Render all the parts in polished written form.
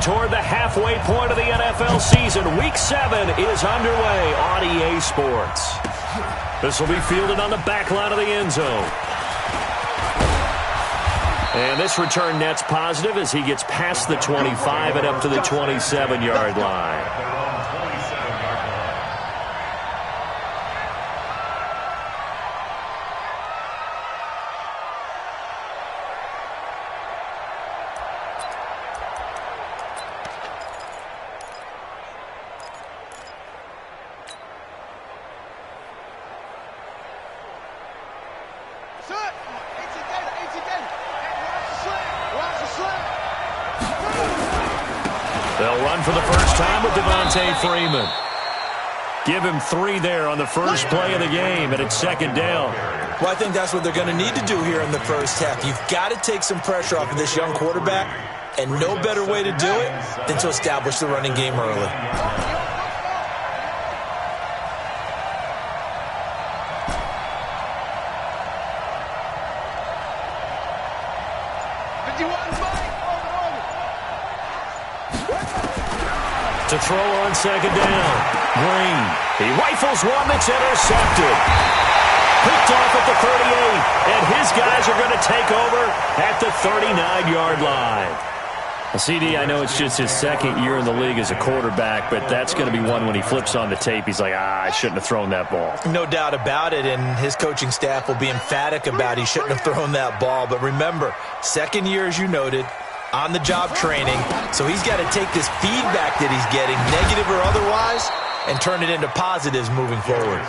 toward the halfway point of the NFL season. Week 7 is underway on EA Sports. This will be fielded on the back line of the end zone. And this return net's positive as he gets past the 25 and up to the 27-yard line. They'll run for the first time with Freeman. Give him 3 there on the first play of the game, and it's second down. Well, I think that's what they're going to need to do here in the first half. You've got to take some pressure off of this young quarterback, and no better way to do it than to establish the running game early. To throw on second down. Green. He rifles one that's intercepted. Picked off at the 38. And his guys are going to take over at the 39-yard line. Well, CD, I know it's just his second year in the league as a quarterback, but that's going to be one when he flips on the tape. He's like, I shouldn't have thrown that ball. No doubt about it, and his coaching staff will be emphatic about he shouldn't have thrown that ball. But remember, second year, as you noted, on-the-job training, so he's got to take this feedback that he's getting, negative or otherwise, and turn it into positives moving forward.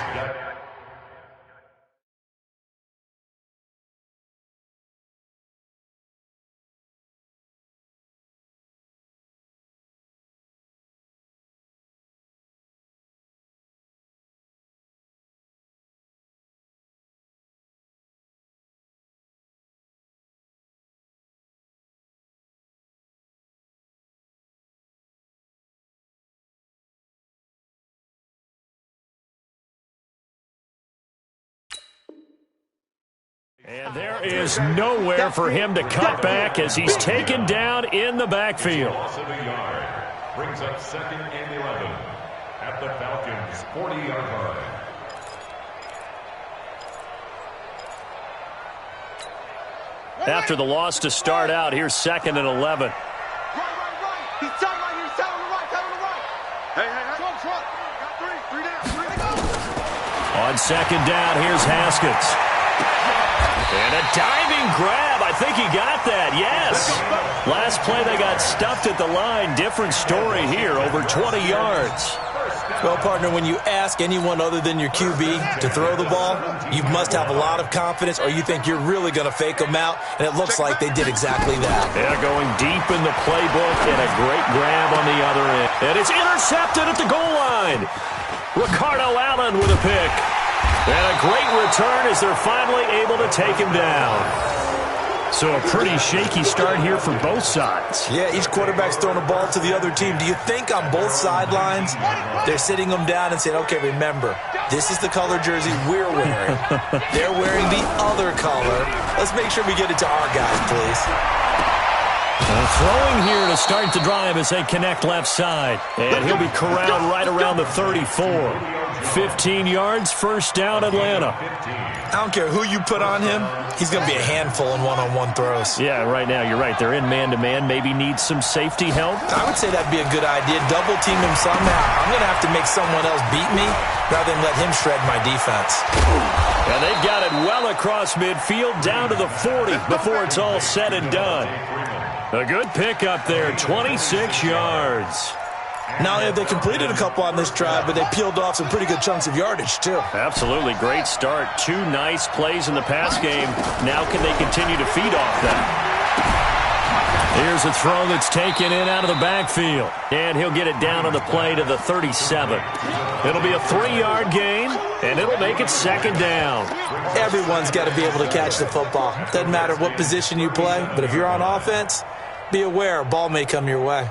And there is nowhere for him to cut back as he's taken down in the backfield. Brings up second and 11 at the Falcons' 40-yard line. After the loss to start out, here's second and 11. Right. He's telling right here. He's telling the right. Hey. Trump. Got 3 down. On second down, here's Haskins. And a diving grab. I think he got that, yes. Last play they got stuffed at the line. Different story here, over 20 yards. Well, partner, when you ask anyone other than your QB to throw the ball, you must have a lot of confidence or you think you're really going to fake them out, and it looks like they did exactly that. They're going deep in the playbook and a great grab on the other end. And it's intercepted at the goal line. Ricardo Allen with a pick. And a great return as they're finally able to take him down. So a pretty shaky start here for both sides. Yeah, each quarterback's throwing a ball to the other team. Do you think on both sidelines they're sitting them down and saying, okay, remember, this is the color jersey we're wearing. They're wearing the other color. Let's make sure we get it to our guys, please. Throwing here to start the drive as they connect left side. And he'll be corralled right around the 34. 15 yards, first down, Atlanta. I don't care who you put on him. He's going to be a handful in one-on-one throws. Yeah, right now, you're right. They're in man-to-man. Maybe need some safety help. I would say that'd be a good idea. Double team him somehow. I'm going to have to make someone else beat me rather than let him shred my defense. And they've got it well across midfield, down to the 40 before it's all said and done. A good pickup there, 26 yards. Not only have they completed a couple on this drive, but they peeled off some pretty good chunks of yardage, too. Absolutely. Great start. 2 nice plays in the pass game. Now can they continue to feed off that? Here's a throw that's taken in out of the backfield. And he'll get it down on the play to the 37. It'll be a 3-yard gain, and it'll make it second down. Everyone's got to be able to catch the football. Doesn't matter what position you play, but if you're on offense, be aware a ball may come your way.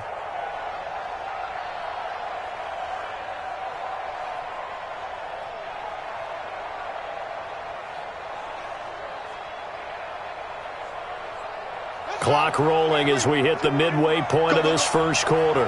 Clock rolling as we hit the midway point of this first quarter.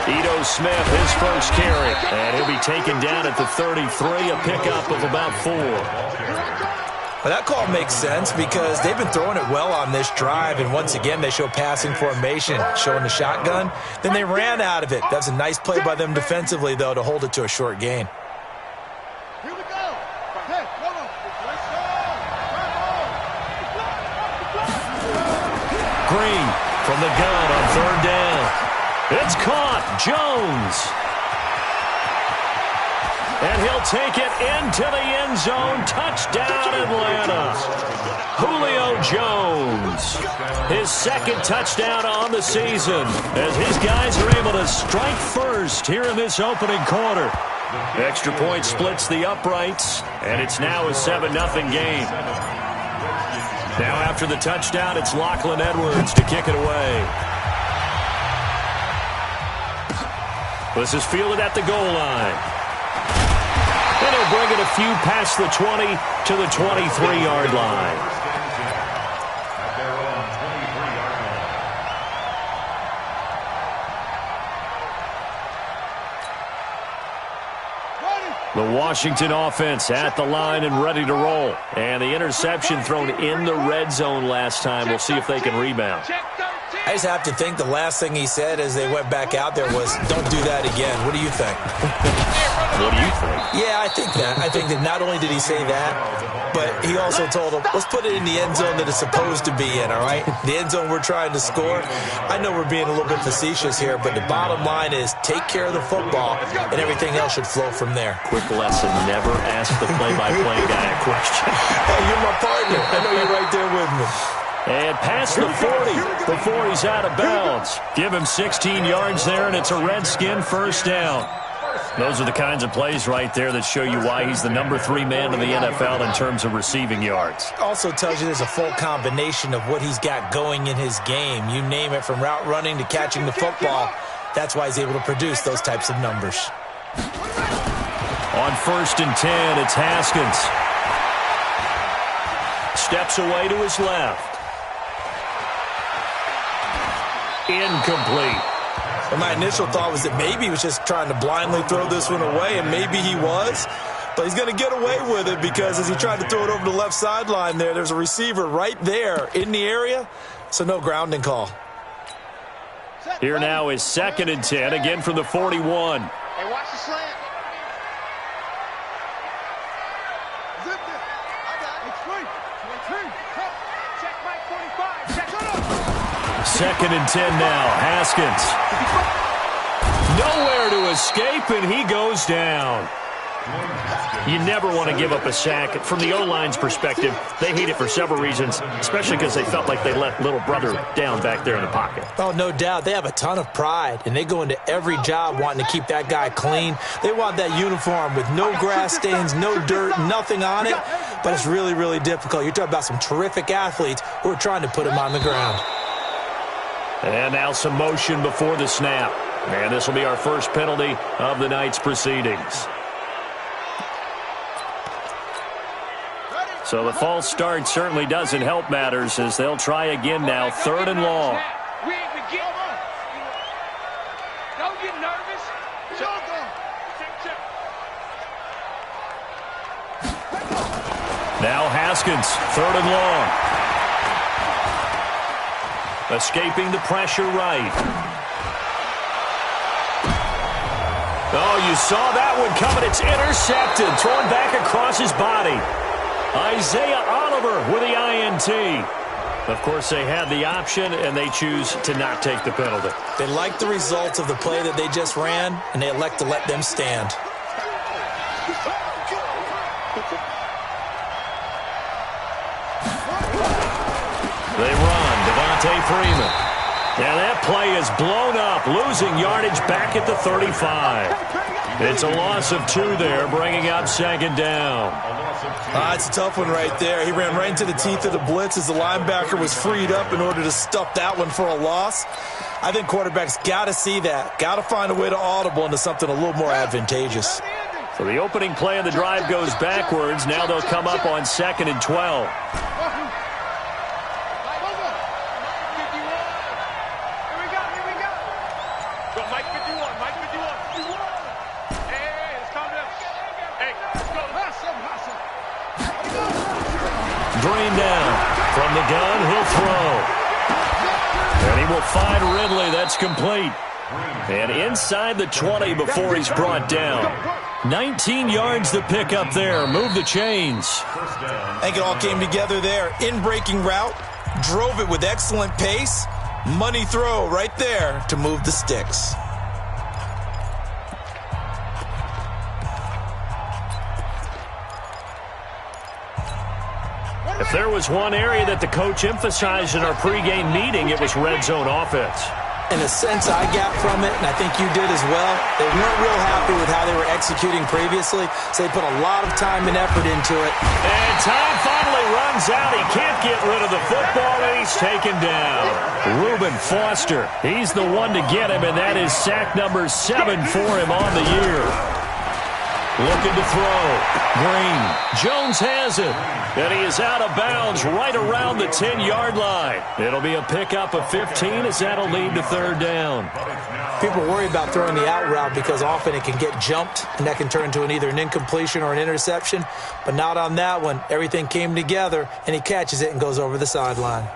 Ito Smith, his first carry. And he'll be taken down at the 33, a pickup of about 4. Well, that call makes sense because they've been throwing it well on this drive, and once again they show passing formation, showing the shotgun. Then they ran out of it. That's a nice play by them defensively, though, to hold it to a short gain. Here we go. Hey, hold on. Green from the gun on 3rd down. It's caught. Jones. And he'll take it into the end zone. Touchdown, Atlanta. Julio Jones. His 2nd touchdown on the season as his guys are able to strike first here in this opening quarter. Extra point splits the uprights, and it's now a 7-0 game. Now after the touchdown, it's Lachlan Edwards to kick it away. This is fielded at the goal line. And he'll bring it a few past the 20 to the 23-yard line. The Washington offense at the line and ready to roll. And the interception thrown in the red zone last time. We'll see if they can rebound. I just have to think the last thing he said as they went back out there was, don't do that again. What do you think? What do you think? Yeah, I think that. I think that not only did he say that, but he also told them, let's put it in the end zone that it's supposed to be in, all right? The end zone we're trying to score. I know we're being a little bit facetious here, but the bottom line is take care of the football, and everything else should flow from there. Quick lesson, never ask the play-by-play guy a question. Hey, you're my partner. I know you're right there with me. And past the 40 before he's out of bounds. Give him 16 yards there, and it's a Redskin first down. Those are the kinds of plays right there that show you why he's the number 3 man in the NFL in terms of receiving yards. Also tells you there's a full combination of what he's got going in his game. You name it, from route running to catching the football. That's why he's able to produce those types of numbers. On 1st and 10, it's Haskins. Steps away to his left. Incomplete. Well, my initial thought was that maybe he was just trying to blindly throw this one away, and maybe he was. But he's going to get away with it because as he tried to throw it over the left sideline there's a receiver right there in the area, so no grounding call. Here now is 2nd and 10, again from the 41. Hey, watch the slant. Zip it. I got it. It's free. 23. Check Mike 45. Check it up. 2nd and 10 now. Haskins. Nowhere to escape, and he goes down. You never want to give up a sack. From the O-line's perspective, they hate it for several reasons, especially because they felt like they let little brother down back there in the pocket. Oh, no doubt. They have a ton of pride, and they go into every job wanting to keep that guy clean. They want that uniform with no grass stains, no dirt, nothing on it, but it's really, really difficult. You're talking about some terrific athletes who are trying to put him on the ground. And now some motion before the snap. And this will be our first penalty of the night's proceedings. So the false start certainly doesn't help matters as they'll try again now. 3rd and long. We ain't been getting up. Don't get nervous. Now Haskins, 3rd and long. Escaping the pressure right. Oh, you saw that one coming. It's intercepted. Thrown back across his body. Isaiah Oliver with the INT. Of course, they had the option, and they choose to not take the penalty. They like the results of the play that they just ran, and they elect to let them stand. They run. Devontae Freeman. And that play is blown up, losing yardage back at the 35. It's a loss of 2 there, bringing up 2nd down. It's a tough one right there. He ran right into the teeth of the blitz as the linebacker was freed up in order to stuff that one for a loss. I think quarterbacks got to see that, got to find a way to audible into something a little more advantageous. So the opening play of the drive goes backwards. Now they'll come up on 2nd and 12. Green down. From the gun, he'll throw. And he will find Ridley. That's complete. And inside the 20 before he's brought down. 19 yards to pick up there. Move the chains. I think it all came together there. In-breaking route. Drove it with excellent pace. Money throw right there to move the sticks. If there was one area that the coach emphasized in our pregame meeting, it was red zone offense. In a sense, I got from it, and I think you did as well, they weren't real happy with how they were executing previously, so they put a lot of time and effort into it. And time finally runs out. He can't get rid of the football, and he's taken down. Reuben Foster, he's the one to get him, and that is sack number 7 for him on the year. Looking to throw. Green. Jones has it. And he is out of bounds right around the 10-yard line. It'll be a pickup of 15 as that'll lead to 3rd down. People worry about throwing the out route because often it can get jumped, and that can turn into either an incompletion or an interception. But not on that one. Everything came together, and he catches it and goes over the sideline.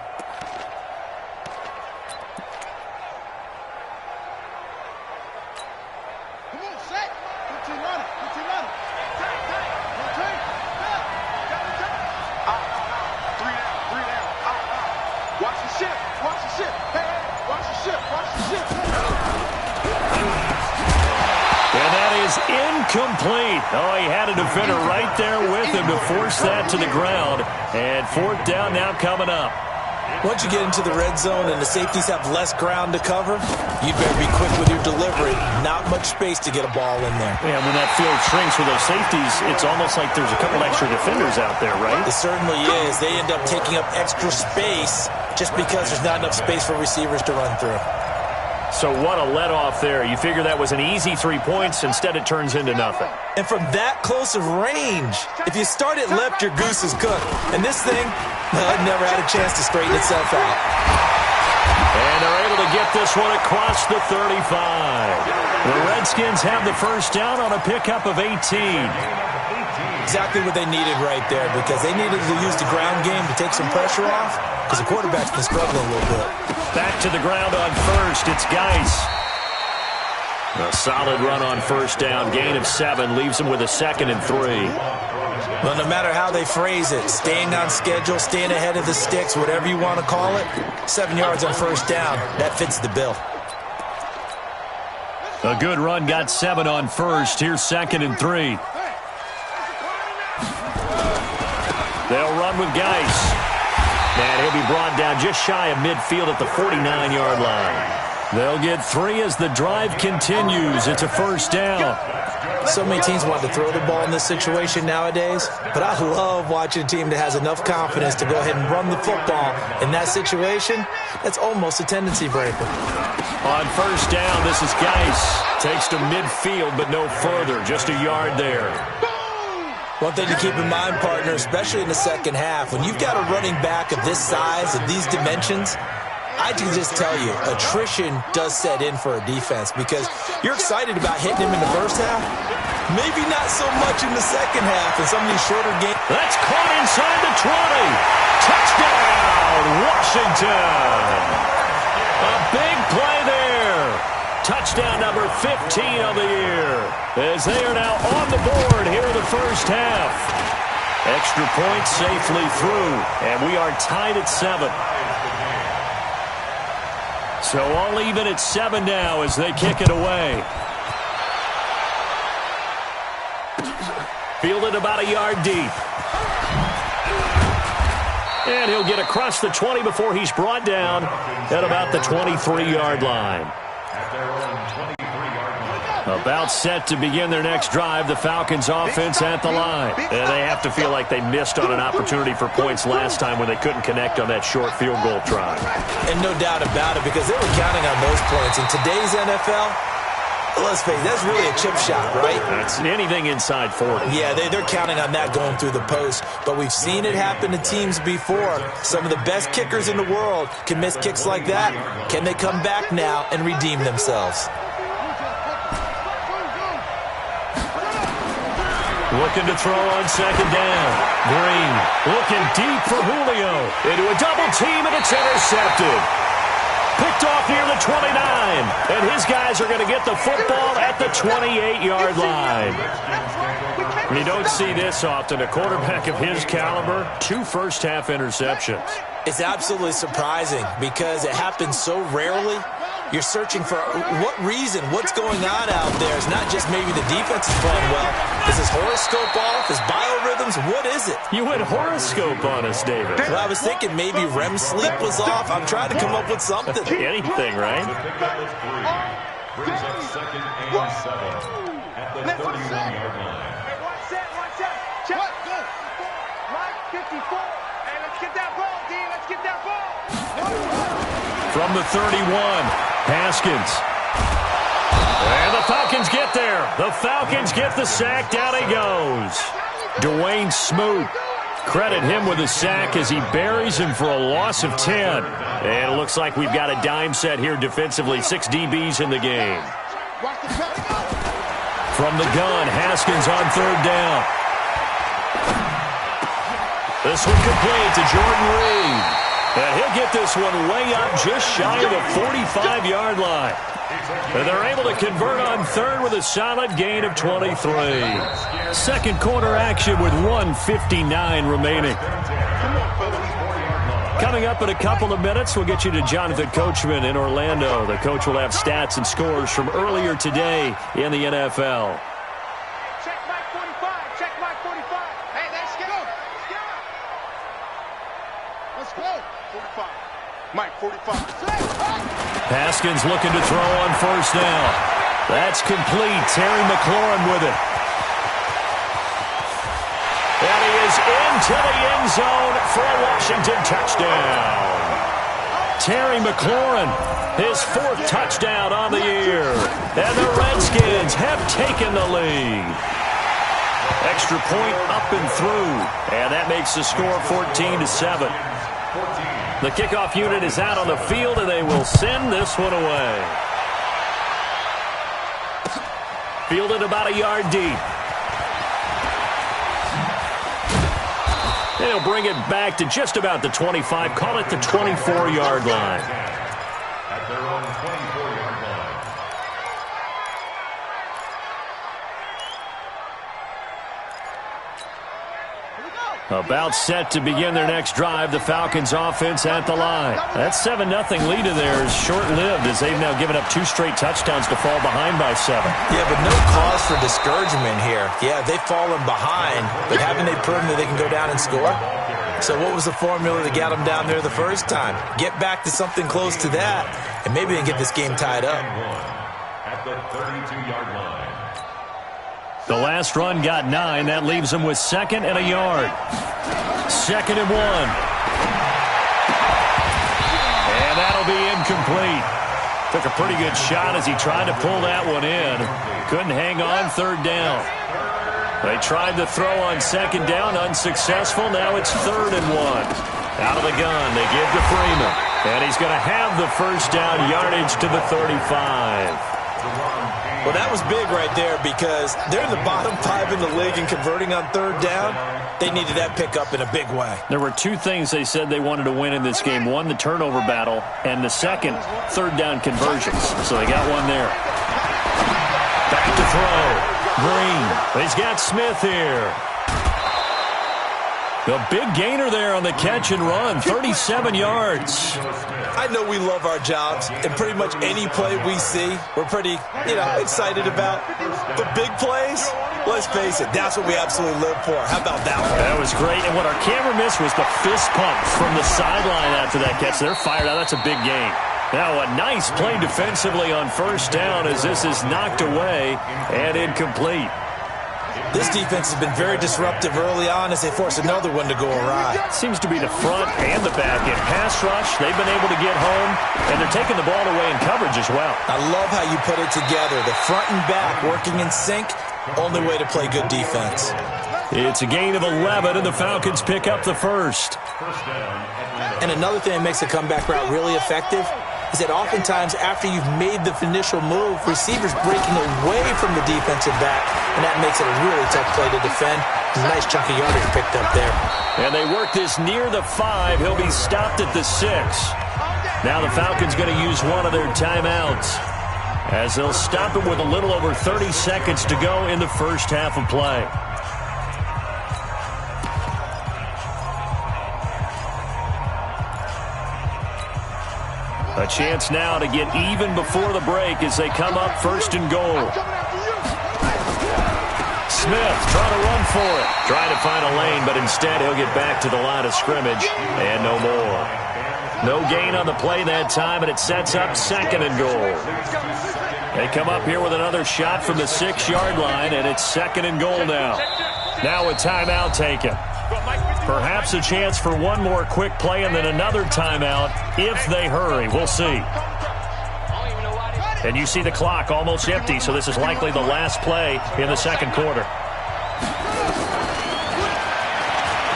Incomplete. Oh, he had a defender right there with him to force that to the ground. And 4th down now coming up. Once you get into the red zone and the safeties have less ground to cover, you'd better be quick with your delivery. Not much space to get a ball in there. Yeah, when that field shrinks with those safeties, it's almost like there's a couple extra defenders out there, right? It certainly is. They end up taking up extra space just because there's not enough space for receivers to run through. So what a let-off there. You figure that was an easy 3 points. Instead, it turns into nothing. And from that close of range, if you start it left, your goose is cooked. And this thing, well, it never had a chance to straighten itself out. And they're able to get this one across the 35. The Redskins have the 1st down on a pickup of 18. Exactly what they needed right there, because they needed to use the ground game to take some pressure off, because the quarterback's been struggling a little bit. Back to the ground on 1st. It's Geis. A solid run on 1st down. Gain of 7 leaves him with a 2nd and 3. Well, no matter how they phrase it, staying on schedule, staying ahead of the sticks, whatever you want to call it, 7 yards on 1st down, that fits the bill. A good run got 7 on 1st. Here's 2nd and 3. They'll run with Geis. And he'll be brought down just shy of midfield at the 49-yard line. They'll get 3 as the drive continues. It's a 1st down. So many teams want to throw the ball in this situation nowadays, but I love watching a team that has enough confidence to go ahead and run the football. In that situation, that's almost a tendency breaker. On 1st down, this is Geis. Takes to midfield, but no further. Just a yard there. One thing to keep in mind, partner, especially in the second half, when you've got a running back of this size, of these dimensions, I can just tell you, attrition does set in for a defense because you're excited about hitting him in the first half. Maybe not so much in the second half in some of these shorter games. That's caught inside the 20. Touchdown, Washington. A big play there. Touchdown number 15 of the year as they are now on the board here in the first half. Extra point safely through, and we are tied at 7. So all even at 7 now as they kick it away. Fielded about a yard deep. And he'll get across the 20 before he's brought down at about the 23-yard line. About set to begin their next drive, the Falcons offense at the line. And they have to feel like they missed on an opportunity for points last time when they couldn't connect on that short field goal try. And no doubt about it, because they were counting on those points. In today's NFL, Let's face it, that's really a chip shot, right? That's anything inside 40. Yeah, they're counting on that going through the post. But we've seen it happen to teams before. Some of the best kickers in the world can miss kicks like that. Can they come back now and redeem themselves? Looking to throw on second down. Green looking deep for Julio. Into a double team, and it's intercepted. Picked off near the 29, and his guys are going to get the football at the 28-yard line. You don't see this often. A quarterback of his caliber, 2 first-half interceptions. It's absolutely surprising because it happens so rarely. You're searching for what reason, what's going on out there. It's not just maybe the defense is playing well. Is his horoscope off? His biorhythms? What is it? You went horoscope on us, David. Well, I was thinking maybe REM sleep was off. I'm trying to come up with something. Anything, right? Brings up second and 7 at the 31-yard line. One set. Check. Mike, 54. Hey, let's get that ball, D. Let's get that ball. From the 31, Haskins. And the Falcons get there. The Falcons get the sack. Down he goes. Dwayne Smoot. Credit him with a sack as he buries him for a loss of 10. And it looks like we've got a dime set here defensively. 6 DBs in the game. From the gun, Haskins on third down. This one complete to Jordan Reed. And he'll get this one way up just shy of the 45-yard line. And they're able to convert on third with a solid gain of 23. Second quarter action with 1:59 remaining. Coming up in a couple of minutes, we'll get you to Jonathan Coachman in Orlando. The coach will have stats and scores from earlier today in the NFL. Check Mike 45. Check Mike 45. Hey, let's go. Let's go. 45. Mike 45. Haskins looking to throw on first down. That's complete. Terry McLaurin with it. And he is into the end zone for a Washington touchdown. Terry McLaurin, his 4th touchdown on the year. And the Redskins have taken the lead. Extra point up and through. And that makes the score 14-7. The kickoff unit is out on the field, and they will send this one away. Fielded about a yard deep. They'll bring it back to just about the 25. Call it the 24-yard line. At their own 24-yard line. About set to begin their next drive, the Falcons offense at the line. That 7-0 lead of theirs short-lived as they've now given up 2 straight touchdowns to fall behind by 7. Yeah, but no cause for discouragement here. Yeah, they've fallen behind, but haven't they proven that they can go down and score? So what was the formula that got them down there the first time? Get back to something close to that, and maybe they can get this game tied up. At the 32-yard line. The last run got 9. That leaves them with 2nd and a yard. 2nd and 1. And that'll be incomplete. Took a pretty good shot as he tried to pull that one in. Couldn't hang on third down. They tried to throw on second down, unsuccessful. Now it's 3rd and 1. Out of the gun, they give to Freeman. And he's going to have the first down, yardage to the 35. Well, that was big right there because they're in the bottom 5 in the league and converting on third down. They needed that pickup in a big way. There were 2 things they said they wanted to win in this game. One, the turnover battle, and the second, third down conversions. So they got one there. Back to throw. Green. He's got Smith here. The big gainer there on the catch and run, 37 yards. I know we love our jobs, and pretty much any play we see, we're pretty, excited about. But big plays, let's face it, that's what we absolutely live for. How about that one? That was great, and what our camera missed was the fist pump from the sideline after that catch. They're fired out. That's a big gain. Now a nice play defensively on first down as this is knocked away and incomplete. This defense has been very disruptive early on as they force another one to go awry. Seems to be the front and the back end. Pass rush, they've been able to get home. And they're taking the ball away in coverage as well. I love how you put it together. The front and back working in sync. Only way to play good defense. It's a gain of 11, and the Falcons pick up the first. And another thing that makes a comeback route really effective is that oftentimes after you've made the initial move, receivers breaking away from the defensive back, and that makes it a really tough play to defend. A nice chunk of yardage picked up there. And they work this near the 5. He'll be stopped at the 6. Now the Falcons going to use one of their timeouts, as they'll stop it with a little over 30 seconds to go in the first half of play. A chance now to get even before the break as they come up first and goal. Smith trying to run for it. Trying to find a lane, but instead he'll get back to the line of scrimmage. And no more. No gain on the play that time, and it sets up second and goal. They come up here with another shot from the 6-yard line, and it's second and goal now. Now a timeout taken. Perhaps a chance for one more quick play and then another timeout if they hurry. We'll see. And you see the clock almost empty, so this is likely the last play in the second quarter.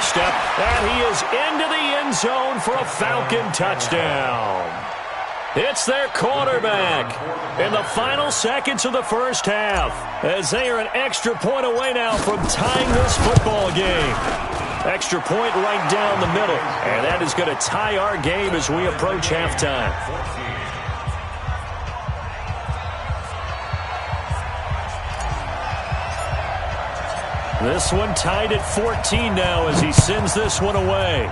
Step, and he is into the end zone for a Falcon touchdown. It's their quarterback in the final seconds of the first half, as they are an extra point away now from tying this football game. Extra point right down the middle, and that is going to tie our game as we approach halftime. This one tied at 14 now as he sends this one away.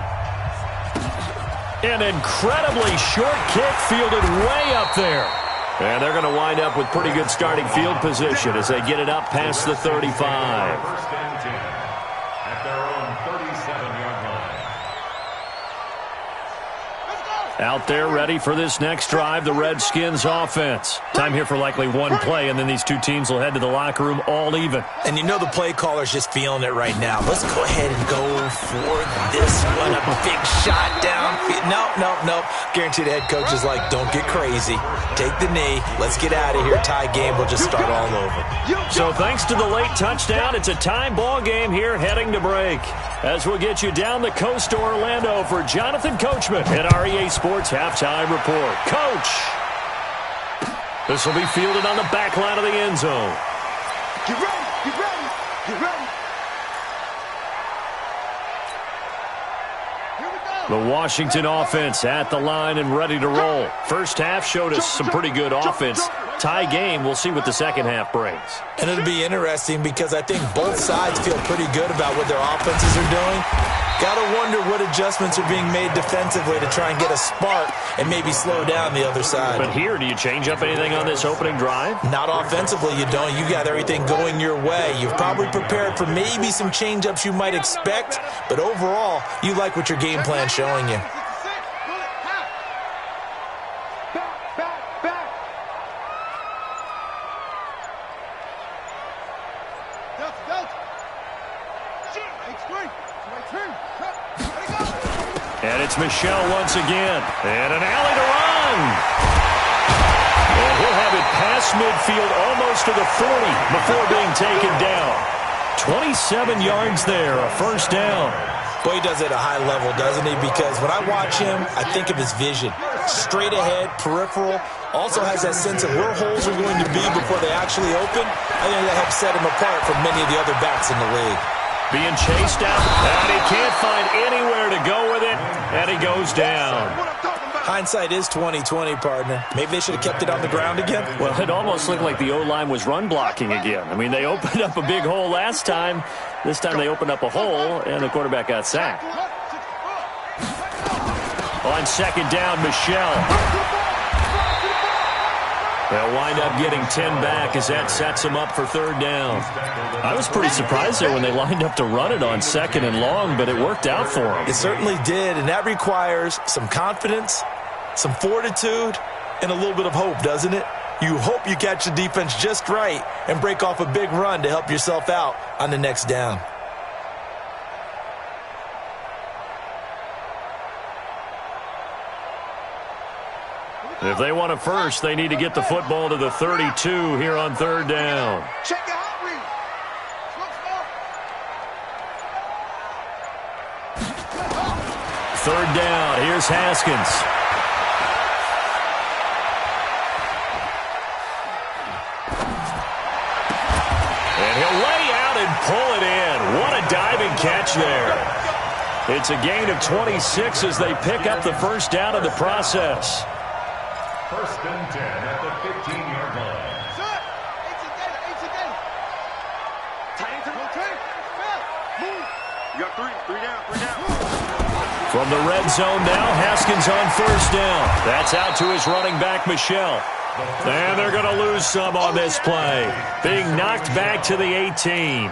An incredibly short kick fielded way up there. And they're going to wind up with pretty good starting field position as they get it up past the 35. Out there ready for this next drive, the Redskins offense. Time here for likely one play, and then these two teams will head to the locker room all even. And you know the play caller's just feeling it right now. Let's go ahead and go for this one. A big shot down. No. Guarantee the head coach is like, don't get crazy. Take the knee. Let's get out of here. Tie game. We'll just start all over. So thanks to the late touchdown, it's a time ball game here heading to break. As we'll get you down the coast to Orlando for Jonathan Coachman at our EA Sports Halftime Report. Coach! This will be fielded on the back line of the end zone. Get ready, get ready, get ready. Here we go. The Washington offense at the line and ready to roll. First half showed us some pretty good offense. Tie game, we'll see what the second half brings. And it'll be interesting because I think both sides feel pretty good about what their offenses are doing. Got to wonder what adjustments are being made defensively to try and get a spark and maybe slow down the other side. But here, do you change up anything on this opening drive? Not offensively, you don't. You got everything going your way. You've probably prepared for maybe some change-ups you might expect, but overall, you like what your game plan's showing you. And it's Michelle once again. And an alley to run. And he'll have it past midfield almost to the 40 before being taken down. 27 yards there, a first down. Boy, he does it at a high level, doesn't he? Because when I watch him, I think of his vision. Straight ahead, peripheral. Also has that sense of where holes are going to be before they actually open. I think that helps set him apart from many of the other backs in the league. Being chased out, and he can't find anywhere to go with it, and he goes down. Hindsight is 20/20, partner. Maybe they should have kept it on the ground again. Well, it almost looked like the O-line was run blocking again. I mean, they opened up a big hole last time. This time they opened up a hole, and the quarterback got sacked. On second down, Michelle. They'll wind up getting 10 back as that sets them up for third down. I was pretty surprised there when they lined up to run it on second and long, but it worked out for them. It certainly did, and that requires some confidence, some fortitude, and a little bit of hope, doesn't it? You hope you catch the defense just right and break off a big run to help yourself out on the next down. If they want a first, they need to get the football to the 32 here on third down. Check your hot read. Third down. Here's Haskins. And he'll lay out and pull it in. What a diving catch there. It's a gain of 26 as they pick up the first down in the process. First and 10 at the 15-yard line. Sir, it's a game. Tight end to the train. Move. You got three down. From the red zone now, Haskins on first down. That's out to his running back, Michel. And they're going to lose some on this play. Being knocked back to the 18.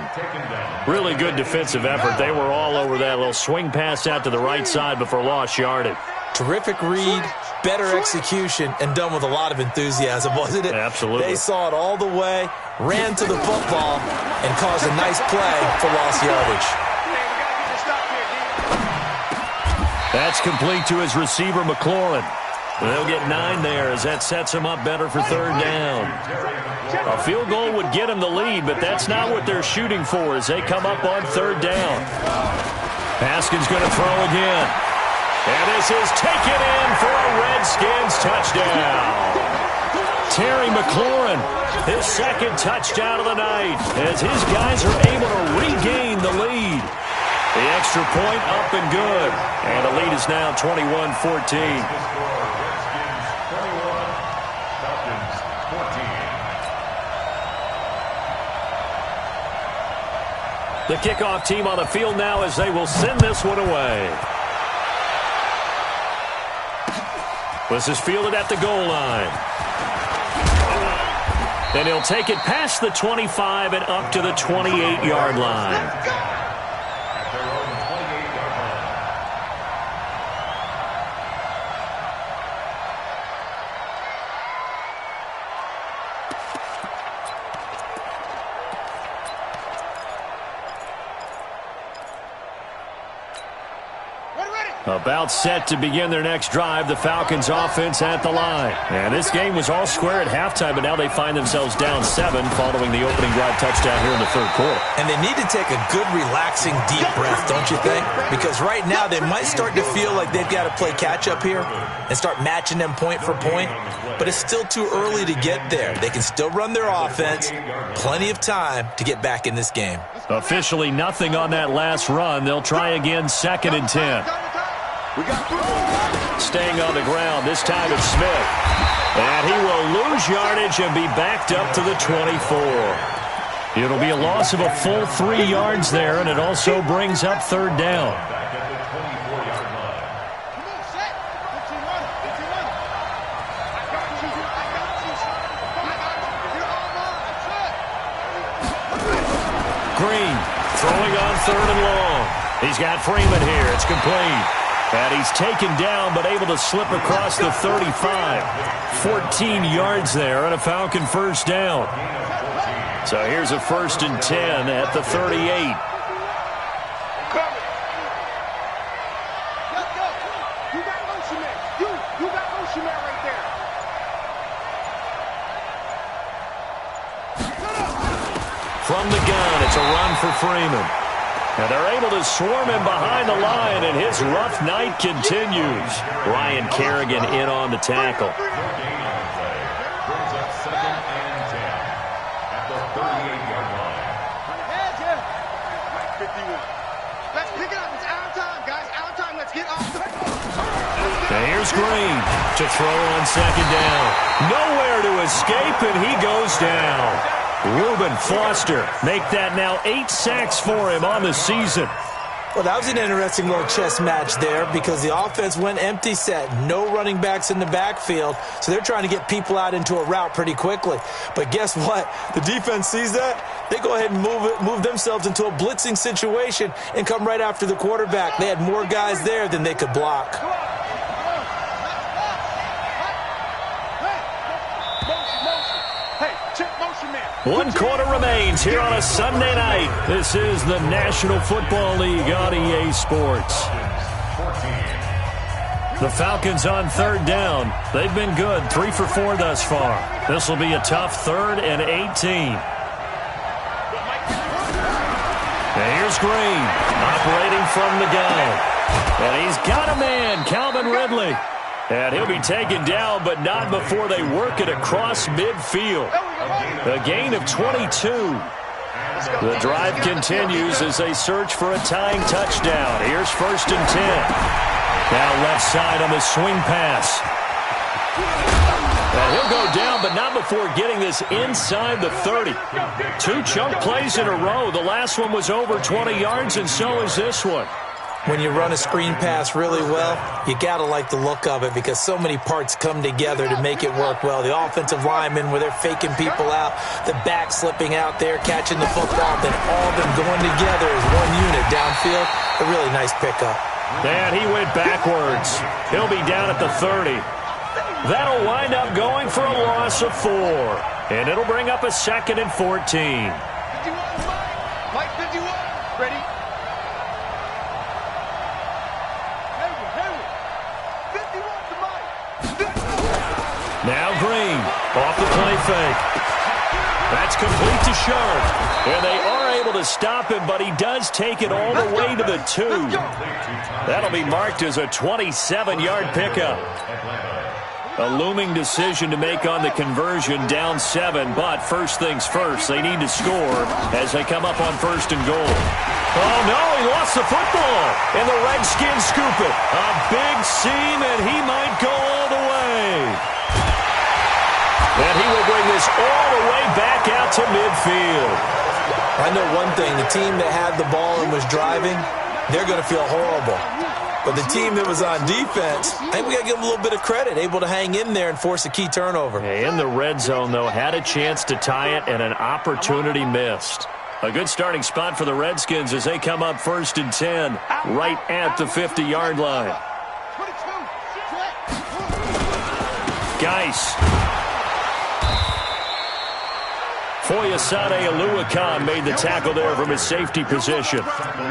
Really good defensive effort. They were all over that little swing pass out to the right side before lost yardage. Terrific read, better execution, and done with a lot of enthusiasm, wasn't it? Absolutely. They saw it all the way, ran to the football, and caused a nice play for lost yardage. That's complete to his receiver, McLaurin. They'll get 9 there as that sets him up better for third down. A field goal would get him the lead, but that's not what they're shooting for as they come up on third down. Haskins going to throw again. And this is taken in for a Redskins touchdown. Terry McLaurin, his second touchdown of the night, as his guys are able to regain the lead. The extra point up and good. And the lead is now 21-14. The kickoff team on the field now as they will send this one away. This is fielded at the goal line. And he'll take it past the 25 and up to the 28-yard line. About set to begin their next drive, the Falcons offense at the line. And this game was all square at halftime, but now they find themselves down 7 following the opening drive touchdown here in the third quarter. And they need to take a good, relaxing, deep breath, don't you think? Because right now they might start to feel like they've got to play catch-up here and start matching them point for point. But it's still too early to get there. They can still run their offense. Plenty of time to get back in this game. Officially nothing on that last run. They'll try again, 2nd and 10. Staying on the ground, this time it's Smith. And he will lose yardage and be backed up to the 24. It'll be a loss of a full 3 yards there, and it also brings up third down. Green throwing on third and long. He's got Freeman here. It's complete. And he's taken down but able to slip across the 35. 14 yards there and a Falcon first down. So here's a 1st and 10 at the 38. You got motion man. You got motion man right there. From the gun, it's a run for Freeman. And they're able to swarm him behind the line, and his rough night continues. Ryan Kerrigan in on the tackle. Brings up 2nd and 10 at the 38-yard line. Let's pick it up. It's our time, guys. Our time. Let's get off. Now here's Green to throw on 2nd down. Nowhere to escape, and he goes down. Reuben Foster make that now 8 sacks for him on the season. Well, that was an interesting little chess match there because the offense went empty set. No running backs in the backfield, so they're trying to get people out into a route pretty quickly. But guess what? The defense sees that. They go ahead and move themselves into a blitzing situation and come right after the quarterback. They had more guys there than they could block. 1 quarter remains here on a Sunday night. This is the National Football League on EA Sports. The Falcons on third down. They've been good, 3 for 4 thus far. This will be a tough 3rd and 18. And here's Green, operating from the gun. And he's got a man, Calvin Ridley. And he'll be taken down, but not before they work it across midfield. A gain of 22. The drive continues as they search for a tying touchdown. Here's 1st and 10. Now left side on the swing pass. And he'll go down, but not before getting this inside the 30. 2 chunk plays in a row. The last one was over 20 yards, and so is this one. When you run a screen pass really well, you got to like the look of it because so many parts come together to make it work well. The offensive linemen, where they're faking people out, the back slipping out there, catching the football, then all of them going together as one unit downfield. A really nice pickup. And he went backwards. He'll be down at the 30. That'll wind up going for a loss of 4. And it'll bring up a 2nd and 14. 51, Mike 51. Ready? Now Green, off the play fake. That's complete to Sharp. And they are able to stop him, but he does take it all the way to the 2. That'll be marked as a 27-yard pickup. A looming decision to make on the conversion, down 7, but first things first, they need to score as they come up on 1st and goal. Oh, no, he lost the football, and the Redskins scoop it. A big seam, and he might go all the way. And he will bring this all the way back out to midfield. I know one thing, the team that had the ball and was driving, they're going to feel horrible. But the team that was on defense, I think we got to give them a little bit of credit, able to hang in there and force a key turnover. In the red zone, though, had a chance to tie it and an opportunity missed. A good starting spot for the Redskins as they come up 1st and 10, right at the 50-yard line. Geis. Foyesade Aluakan made the tackle there from his safety position.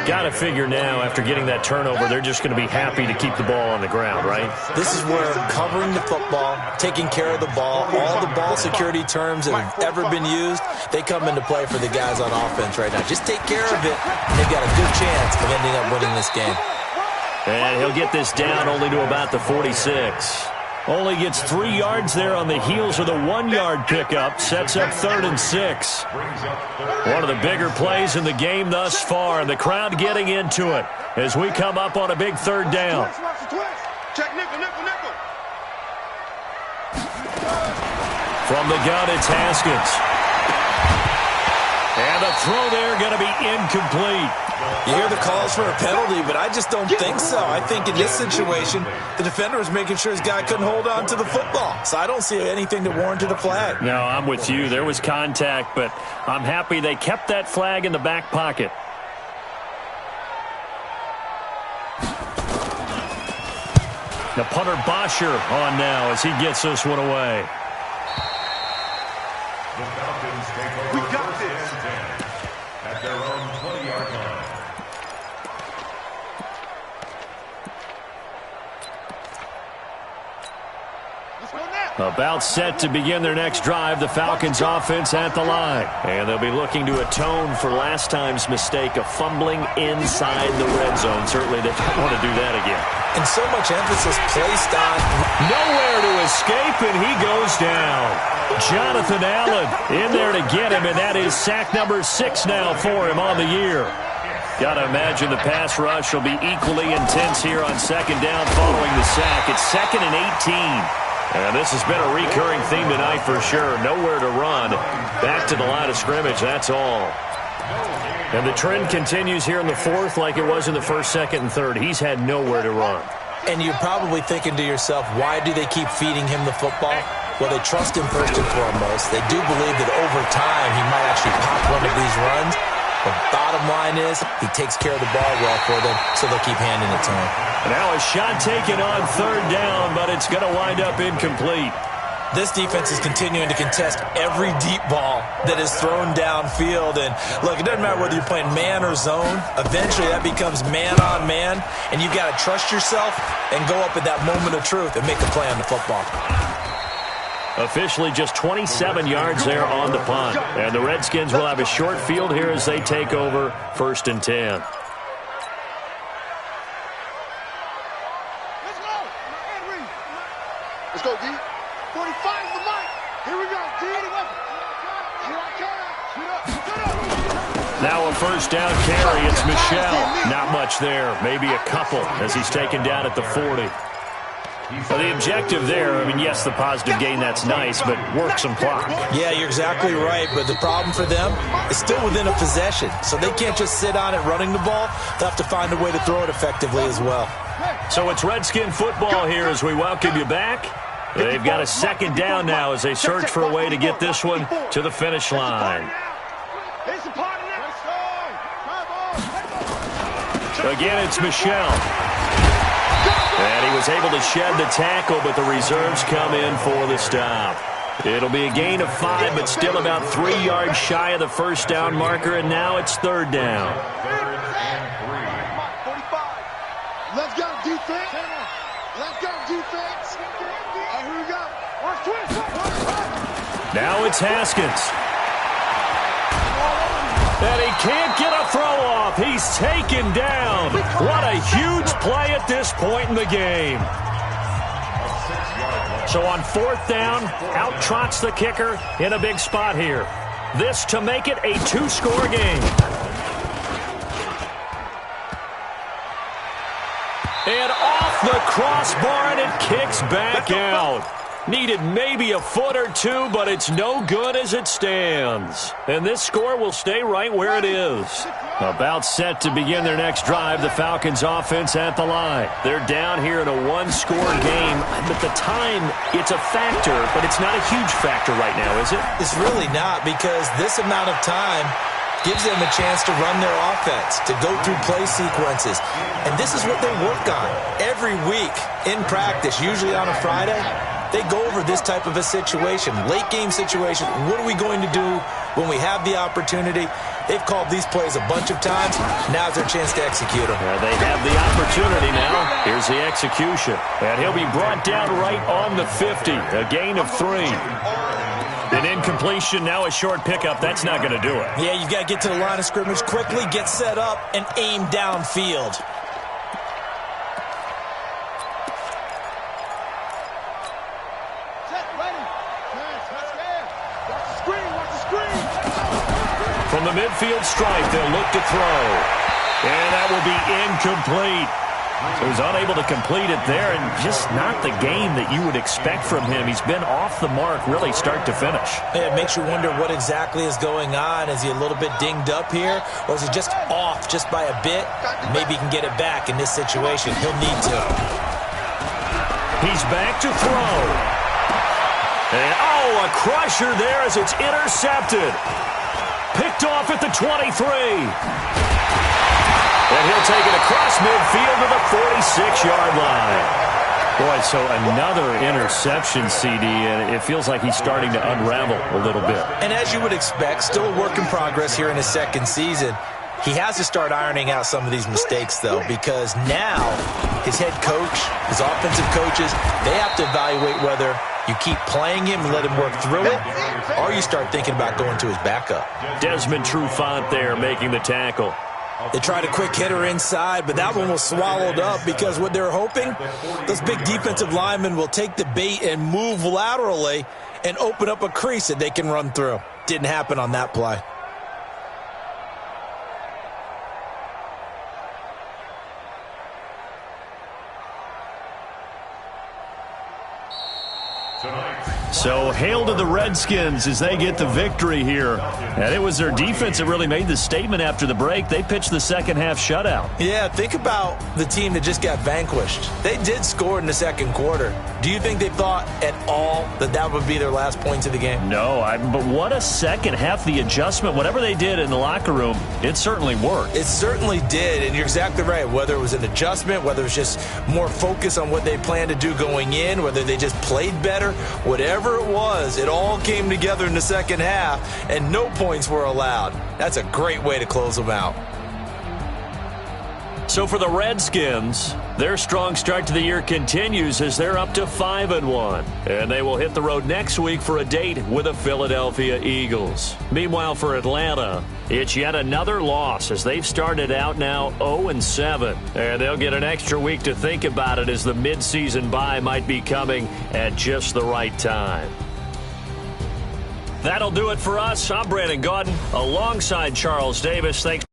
Got to figure now, after getting that turnover, they're just going to be happy to keep the ball on the ground, right? This is where covering the football, taking care of the ball, all the ball security terms that have ever been used, they come into play for the guys on offense right now. Just take care of it, and they've got a good chance of ending up winning this game. And he'll get this down only to about the 46. Only gets 3 yards there on the heels of the 1-yard pickup. Sets up 3rd and 6. One of the bigger plays in the game thus far. And the crowd getting into it as we come up on a big 3rd down. Check nickel, nickel, nickel. From the gun, it's Haskins. And the throw there going to be incomplete. You hear the calls for a penalty, but I just don't think so. I think in this situation, the defender was making sure his guy couldn't hold on to the football. So I don't see anything that warranted a flag. No, I'm with you. There was contact, but I'm happy they kept that flag in the back pocket. The punter Bosher on now as he gets this one away. The Falcons take over. We got this. At their own 20-yard line. About set to begin their next drive, the Falcons offense at the line. And they'll be looking to atone for last time's mistake of fumbling inside the red zone. Certainly they don't want to do that again. And so much emphasis placed on nowhere to escape, and he goes down. Jonathan Allen in there to get him, and that is sack number 6 now for him on the year. Got to imagine the pass rush will be equally intense here on 2nd down following the sack. It's 2nd and 18. And this has been a recurring theme tonight for sure. Nowhere to run. Back to the line of scrimmage, that's all. And the trend continues here in the 4th like it was in the 1st, 2nd, and 3rd. He's had nowhere to run. And you're probably thinking to yourself, why do they keep feeding him the football? Well, they trust him first and foremost. They do believe that over time he might actually pop one of these runs. The bottom line is he takes care of the ball well for them, so they'll keep handing it to him. Now a shot taken on 3rd down, but it's going to wind up incomplete. This defense is continuing to contest every deep ball that is thrown downfield. And, look, it doesn't matter whether you're playing man or zone. Eventually, that becomes man-on-man, and you've got to trust yourself and go up at that moment of truth and make a play on the football. Officially just 27 yards there on the punt. And the Redskins will have a short field here as they take over 1st and 10. Let's go, D. 45 is the mic. Here we go, D. Now a 1st down carry. It's Michel. Not much there. Maybe a couple as he's taken down at the 40. Well, the objective there, I mean, yes, the positive gain, that's nice, but work some clock. Yeah, you're exactly right, but the problem for them is still within a possession, so they can't just sit on it running the ball. They'll have to find a way to throw it effectively as well. So it's Redskin football here as we welcome you back. They've got a 2nd down now as they search for a way to get this one to the finish line. Again, it's Michel. And he was able to shed the tackle, but the reserves come in for the stop. It'll be a gain of 5, but still about 3 yards shy of the 1st down marker, and now it's 3rd down. 3rd and 3. Let's go, defense. Let's go, defense. Here we go. Now it's Haskins. And he can't get a throw off. He's taken down. What a huge play at this point in the game. So on 4th down, out trots the kicker in a big spot here. This to make it a 2-score game. And off the crossbar, and it kicks back out. Needed maybe a foot or two, but it's no good as it stands. And this score will stay right where it is. About set to begin their next drive, the Falcons offense at the line. They're down here in a 1-score game. At the time, it's a factor, but it's not a huge factor right now, is it? It's really not, because this amount of time gives them a chance to run their offense, to go through play sequences. And this is what they work on every week in practice, usually on a Friday. They go over this type of a situation, late-game situation. What are we going to do when we have the opportunity? They've called these plays a bunch of times. Now's their chance to execute them. They have the opportunity now. Here's the execution. And he'll be brought down right on the 50, a gain of 3. An incompletion, now a short pickup. That's not going to do it. Yeah, you've got to get to the line of scrimmage quickly, get set up, and aim downfield. From the midfield stripe, they'll look to throw. And that will be incomplete. So he's unable to complete it there, and just not the game that you would expect from him. He's been off the mark, really start to finish. Yeah, it makes you wonder what exactly is going on. Is he a little bit dinged up here, or is he just off just by a bit? Maybe he can get it back in this situation. He'll need to. He's back to throw. And, a crusher there as it's intercepted. Picked off at the 23. And he'll take it across midfield to the 46-yard line. Boy, so another interception, CD, and it feels like he's starting to unravel a little bit. And as you would expect, still a work in progress here in his 2nd season. He has to start ironing out some of these mistakes, though, because now his head coach, his offensive coaches, they have to evaluate whether you keep playing him and let him work through it, or you start thinking about going to his backup. Desmond Trufant there making the tackle. They tried a quick hitter inside, but that one was swallowed up because what they're hoping, those big defensive linemen will take the bait and move laterally and open up a crease that they can run through. Didn't happen on that play. So hail to the Redskins as they get the victory here. And it was their defense that really made the statement after the break. They pitched the second half shutout. Yeah, think about the team that just got vanquished. They did score in the 2nd quarter. Do you think they thought at all that that would be their last points of the game? No, but what a second half. The adjustment, whatever they did in the locker room, it certainly worked. It certainly did, and you're exactly right. Whether it was an adjustment, whether it was just more focus on what they planned to do going in, whether they just played better, whatever whatever it was, it all came together in the second half, and no points were allowed. That's a great way to close them out. So for the Redskins, their strong start to the year continues as they're up to 5-1. And they will hit the road next week for a date with the Philadelphia Eagles. Meanwhile, for Atlanta, it's yet another loss as they've started out now 0-7. And they'll get an extra week to think about it as the midseason bye might be coming at just the right time. That'll do it for us. I'm Brandon Gaudin alongside Charles Davis. Thanks.